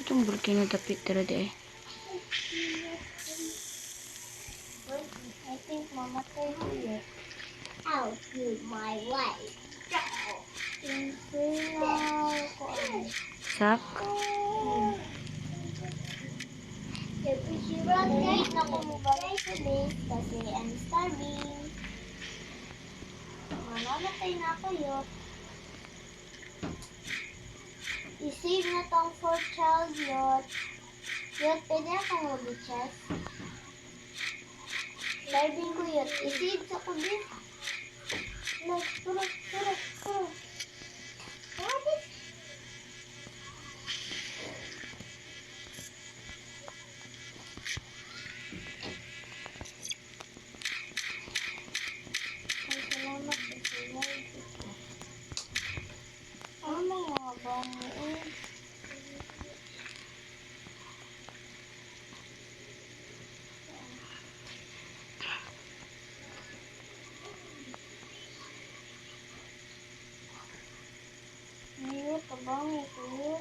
itong volcano dapit tara di ay. I think mamatay ko yun. Out with my wife. Sak? Late na ko mabalik ulit kasi I'm starving. Mamamatay na kayo. I-save na tong for child yacht. Yacht, pwede akong mag-chess. Starving ko yacht. I-save sa kulit. Look, turok. What is Ay, salamat sa sila. Ano may mga bango eh? Ayun, kabango ko.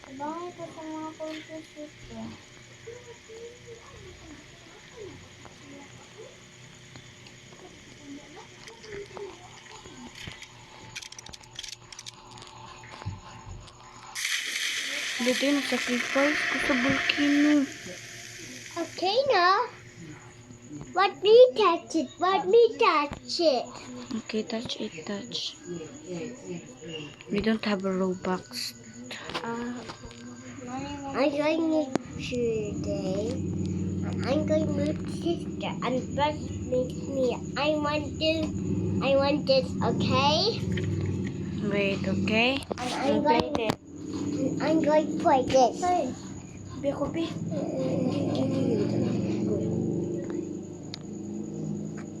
Kabango ko sa mga photoshoots eh. Dito yung sacrifice ko sa volcano. Okay, now. Let me touch it. Okay, touch it, touch. We don't have a Robux. I'm going to today. And I'm going with sister. And first makes me. I want this, okay? Wait, okay? And I'm going to play this. Be ako, be.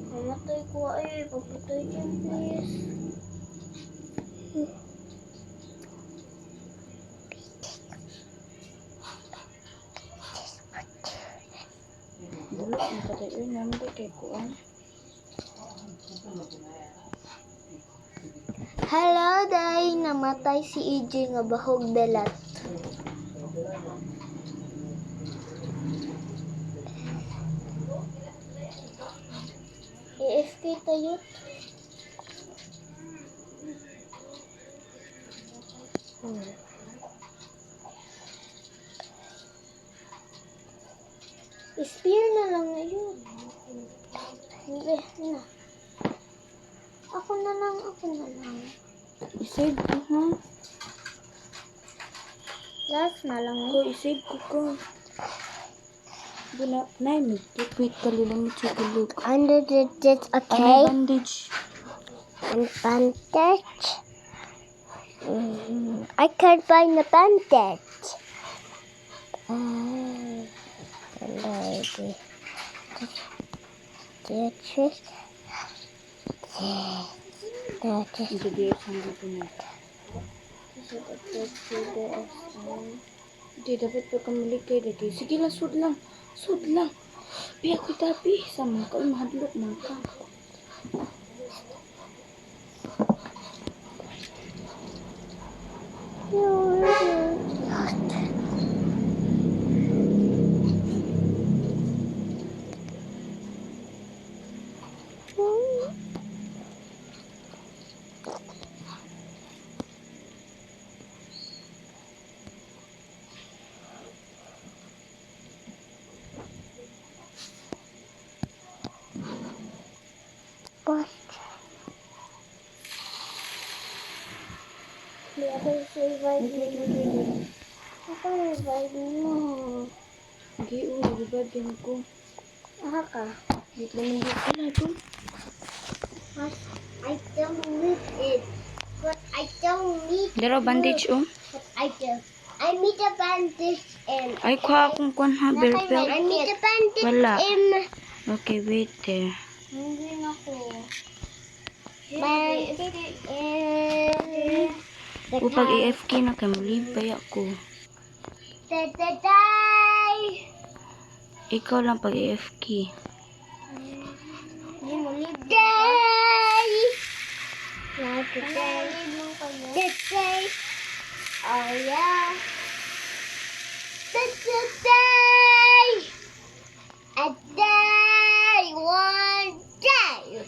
Mamatay ko ay. Pagpatay dyan, please. Bulok na patay. Uy, nambay kay kuan. Hello, day. Namatay si EJ nga bahog belat. AFK tayo. Spear na lang ngayon. Hindi na. Ako na lang. I-save ko, ha? Last na lang. Ko, i-save ko ko. Buna, nay, wait, kali lang yung chocolate. Under this, Ay, okay? bandage. And bandage. I can't find the bandage. Lady. Beatrice. Hindi di isang dito na. Hindi, dapat pa kamalikay dati. Sige lang, sud lang. Biya ko tapi. Sama ka, mahadlok man ka. Ako revive mo. Hindi, libad din ko. Ka. Wait lang yung wala doon. But I don't need it. But I don't need Daro, bandage, oh. But I do. I need a bandage in. Ay, kuha akong kuhan ha, belpel. I need a bandage Wala. in. Okay, wait eh. Hindi na ko. Bandage in. O pag AFK na kayo, malibay ako. Day. Ikaw lang pag AFK. Hindi mo live. Day. Day. Lang kayo. Another day. Oh yeah. That's a day. A day. One day.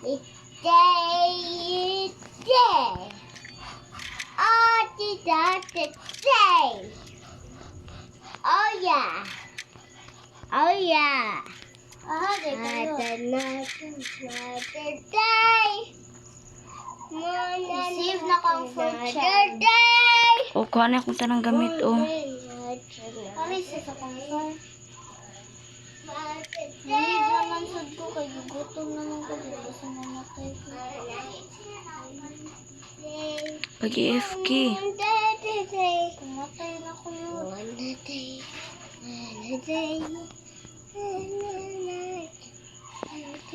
It's day. Day. Oh, that's a day. Oh yeah. Oh yeah. Another day. Receive na comfort Another child. day. O, kuha na akong tanang gamit, o. Ano isa sa comfort? Need naman sad ko kay gugutom naman ko dito sa mamatay ko. Pag-EFK. Pumatay na ko yun.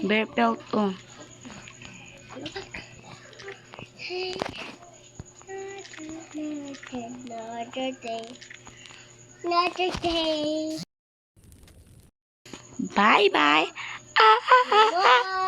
Bear pelt, o. Another day. Bye-bye. Ah, ah, ah, ah.